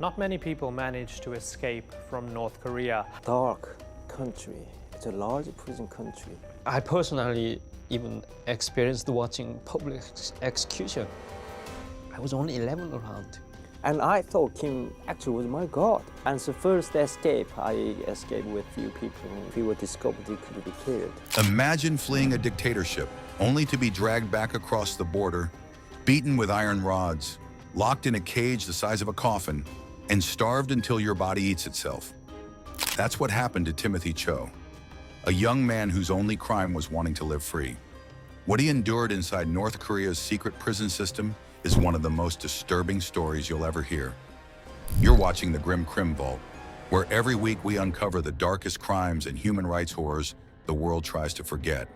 not many people manage to escape from North Korea. Dark country. It's a large prison country. I personally even experienced watching public execution. I was only 11 around. And I thought Kim actually was my God. And so first escape, I escaped with few people. If we were discovered, they could be killed. Imagine fleeing a dictatorship, only to be dragged back across the border, beaten with iron rods, locked in a cage the size of a coffin, and starved until your body eats itself. That's what happened to Timothy Cho, a young man whose only crime was wanting to live free. What he endured inside North Korea's secret prison system is one of the most disturbing stories you'll ever hear. You're watching the Grim Crim Vault, where every week we uncover the darkest crimes and human rights horrors the world tries to forget.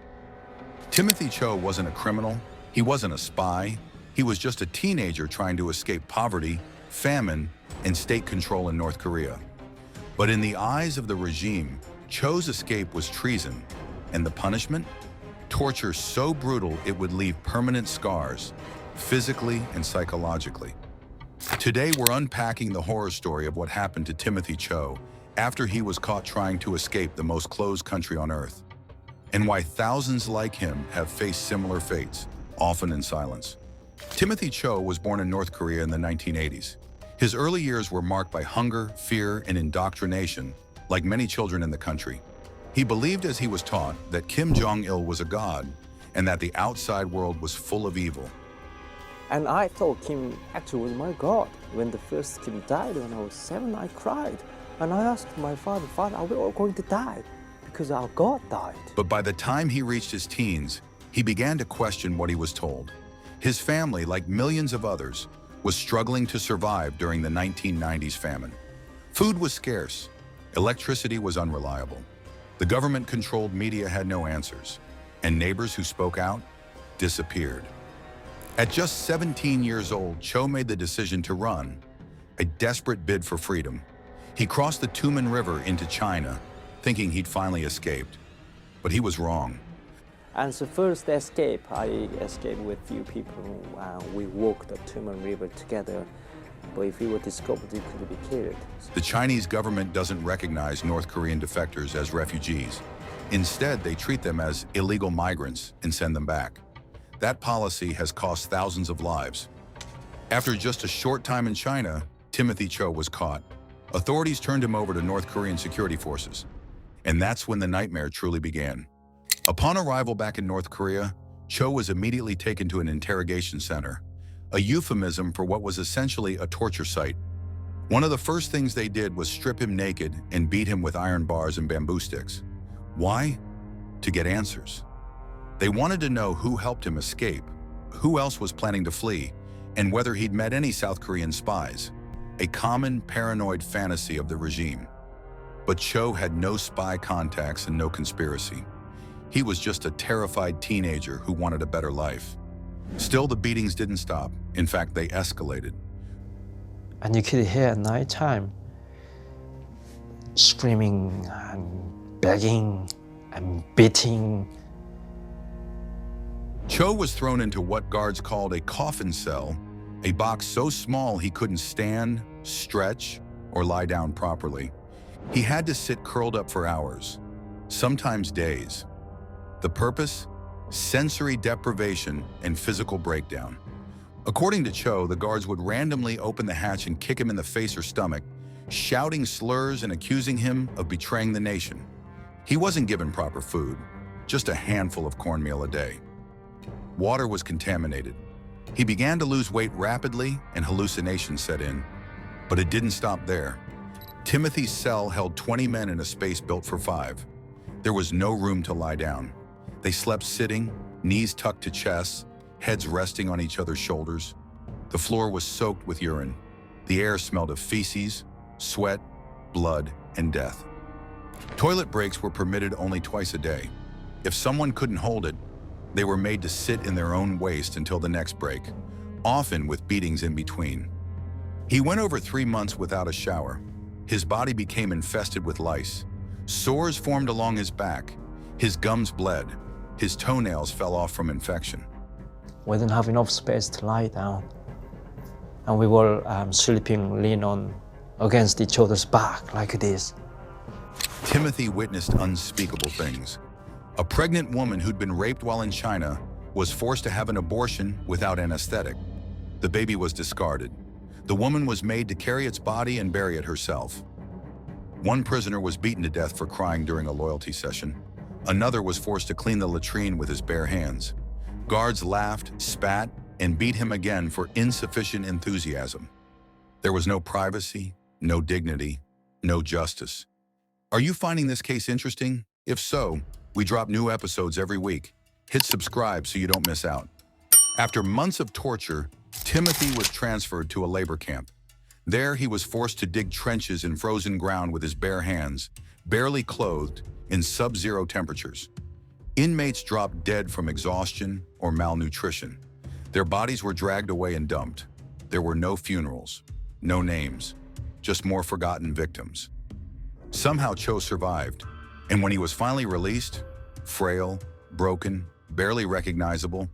Timothy Cho wasn't a criminal, he wasn't a spy, he was just a teenager trying to escape poverty, famine, and state control in North Korea. But in the eyes of the regime, Cho's escape was treason, and the punishment? Torture so brutal it would leave permanent scars, physically and psychologically. Today, we're unpacking the horror story of what happened to Timothy Cho after he was caught trying to escape the most closed country on earth, and why thousands like him have faced similar fates, often in silence. Timothy Cho was born in North Korea in the 1980s. His early years were marked by hunger, fear, and indoctrination, like many children in the country. He believed, as he was taught, that Kim Jong-il was a god and that the outside world was full of evil. And I thought Kim actually was my God. When the first Kim died when I was 7, I cried. And I asked my father, Father, are we all going to die? Because our God died. But by the time he reached his teens, he began to question what he was told. His family, like millions of others, was struggling to survive during the 1990s famine. Food was scarce. Electricity was unreliable. The government-controlled media had no answers, and neighbors who spoke out disappeared. At just 17 years old, Cho made the decision to run, a desperate bid for freedom. He crossed the Tumen River into China, thinking he'd finally escaped. But he was wrong. And so first escape, I escaped with few people. We walked the Tumen River together. But if we were discovered, we could be killed. The Chinese government doesn't recognize North Korean defectors as refugees. Instead, they treat them as illegal migrants and send them back. That policy has cost thousands of lives. After just a short time in China, Timothy Cho was caught. Authorities turned him over to North Korean security forces. And that's when the nightmare truly began. Upon arrival back in North Korea, Cho was immediately taken to an interrogation center, a euphemism for what was essentially a torture site. One of the first things they did was strip him naked and beat him with iron bars and bamboo sticks. Why? To get answers. They wanted to know who helped him escape, who else was planning to flee, and whether he'd met any South Korean spies, a common paranoid fantasy of the regime. But Cho had no spy contacts and no conspiracy. He was just a terrified teenager who wanted a better life. Still, the beatings didn't stop. In fact, they escalated. And you could hear at nighttime screaming and begging and beating. Cho was thrown into what guards called a coffin cell, a box so small he couldn't stand, stretch, or lie down properly. He had to sit curled up for hours, sometimes days. The purpose? Sensory deprivation and physical breakdown. According to Cho, the guards would randomly open the hatch and kick him in the face or stomach, shouting slurs and accusing him of betraying the nation. He wasn't given proper food, just a handful of cornmeal a day. Water was contaminated. He began to lose weight rapidly and hallucinations set in. But it didn't stop there. Timothy's cell held 20 men in a space built for 5. There was no room to lie down. They slept sitting, knees tucked to chests, heads resting on each other's shoulders. The floor was soaked with urine. The air smelled of feces, sweat, blood, and death. Toilet breaks were permitted only twice a day. If someone couldn't hold it, they were made to sit in their own waste until the next break, often with beatings in between. He went over 3 months without a shower. His body became infested with lice. Sores formed along his back. His gums bled. His toenails fell off from infection. We didn't have enough space to lie down. And we were sleeping lean on against each other's back like this. Timothy witnessed unspeakable things. A pregnant woman who'd been raped while in China was forced to have an abortion without anesthetic. The baby was discarded. The woman was made to carry its body and bury it herself. One prisoner was beaten to death for crying during a loyalty session. Another was forced to clean the latrine with his bare hands. Guards laughed, spat, and beat him again for insufficient enthusiasm. There was no privacy, no dignity, no justice. Are you finding this case interesting? If so, we drop new episodes every week. Hit subscribe so you don't miss out. After months of torture, Timothy was transferred to a labor camp. There, he was forced to dig trenches in frozen ground with his bare hands, barely clothed, in sub-zero temperatures. Inmates dropped dead from exhaustion or malnutrition. Their bodies were dragged away and dumped. There were no funerals, no names, just more forgotten victims. Somehow Cho survived, and when he was finally released, frail, broken, barely recognizable,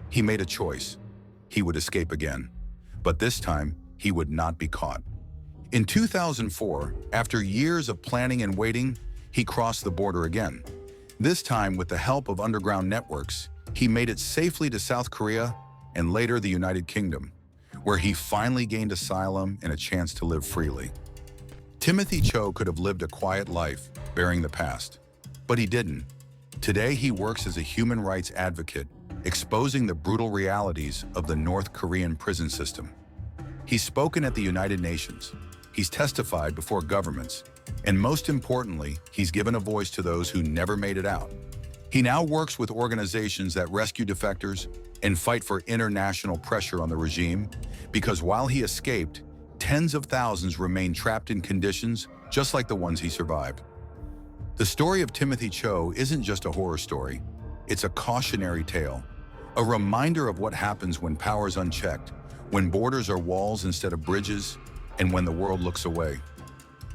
he made a choice. He would escape again, but this time he would not be caught. In 2004, after years of planning and waiting, he crossed the border again. This time, with the help of underground networks, he made it safely to South Korea and later the United Kingdom, where he finally gained asylum and a chance to live freely. Timothy Cho could have lived a quiet life, bearing the past, but he didn't. Today, he works as a human rights advocate, exposing the brutal realities of the North Korean prison system. He's spoken at the United Nations, he's testified before governments, and most importantly, he's given a voice to those who never made it out. He now works with organizations that rescue defectors and fight for international pressure on the regime, because while he escaped, tens of thousands remain trapped in conditions just like the ones he survived. The story of Timothy Cho isn't just a horror story, it's a cautionary tale, a reminder of what happens when power is unchecked, when borders are walls instead of bridges, and when the world looks away.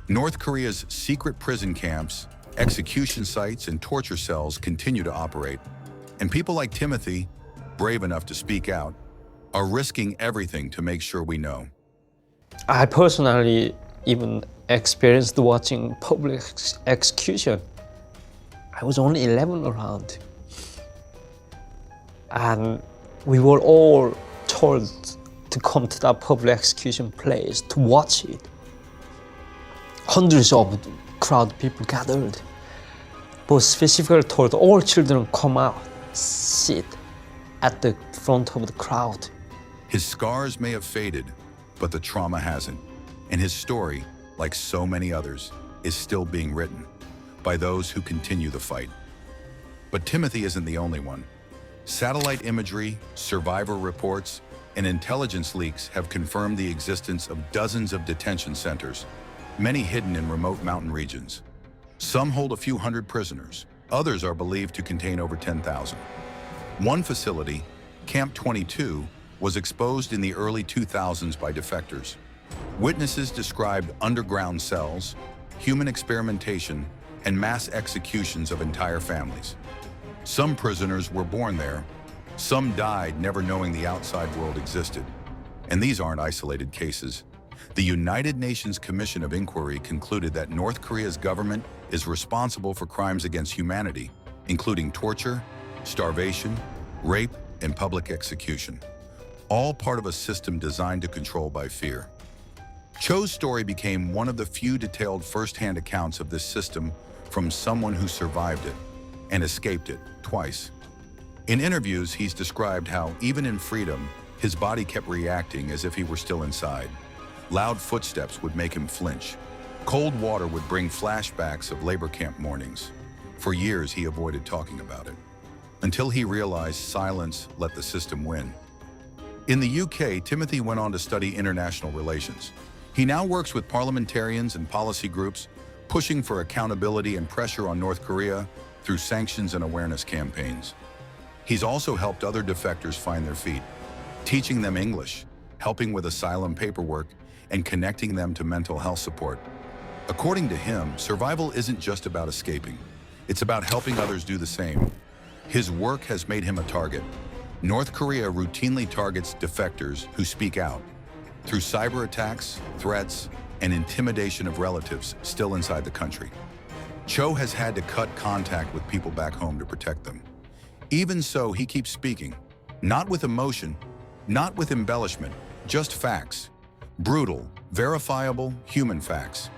North Korea's secret prison camps, execution sites, and torture cells continue to operate, and people like Timothy, brave enough to speak out, are risking everything to make sure we know. I personally even experienced watching public execution. I was only 11 around. And we were all told to come to that public execution place to watch it. Hundreds of crowd people gathered, but specifically told all children come out, sit at the front of the crowd. His scars may have faded, but the trauma hasn't. And his story, like so many others, is still being written by those who continue the fight. But Timothy isn't the only one. Satellite imagery, survivor reports, and intelligence leaks have confirmed the existence of dozens of detention centers, many hidden in remote mountain regions. Some hold a few hundred prisoners. Others are believed to contain over 10,000. One facility, Camp 22, was exposed in the early 2000s by defectors. Witnesses described underground cells, human experimentation, and mass executions of entire families. Some prisoners were born there. Some died never knowing the outside world existed. And these aren't isolated cases. The United Nations Commission of Inquiry concluded that North Korea's government is responsible for crimes against humanity, including torture, starvation, rape, and public execution, all part of a system designed to control by fear. Cho's story became one of the few detailed first-hand accounts of this system from someone who survived it and escaped it twice. In interviews, he's described how, even in freedom, his body kept reacting as if he were still inside. Loud footsteps would make him flinch. Cold water would bring flashbacks of labor camp mornings. For years, he avoided talking about it, until he realized silence let the system win. In the UK, Timothy went on to study international relations. He now works with parliamentarians and policy groups, pushing for accountability and pressure on North Korea through sanctions and awareness campaigns. He's also helped other defectors find their feet, teaching them English, helping with asylum paperwork, and connecting them to mental health support. According to him, survival isn't just about escaping. It's about helping others do the same. His work has made him a target. North Korea routinely targets defectors who speak out. Through cyber attacks, threats, and intimidation of relatives still inside the country. Cho has had to cut contact with people back home to protect them. Even so, he keeps speaking, not with emotion, not with embellishment, just facts. Brutal, verifiable, human facts.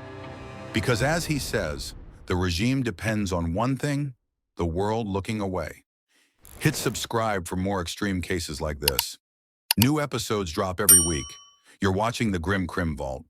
Because as he says, the regime depends on one thing, the world looking away. Hit subscribe for more extreme cases like this. New episodes drop every week. You're watching the Grim Crim Vault.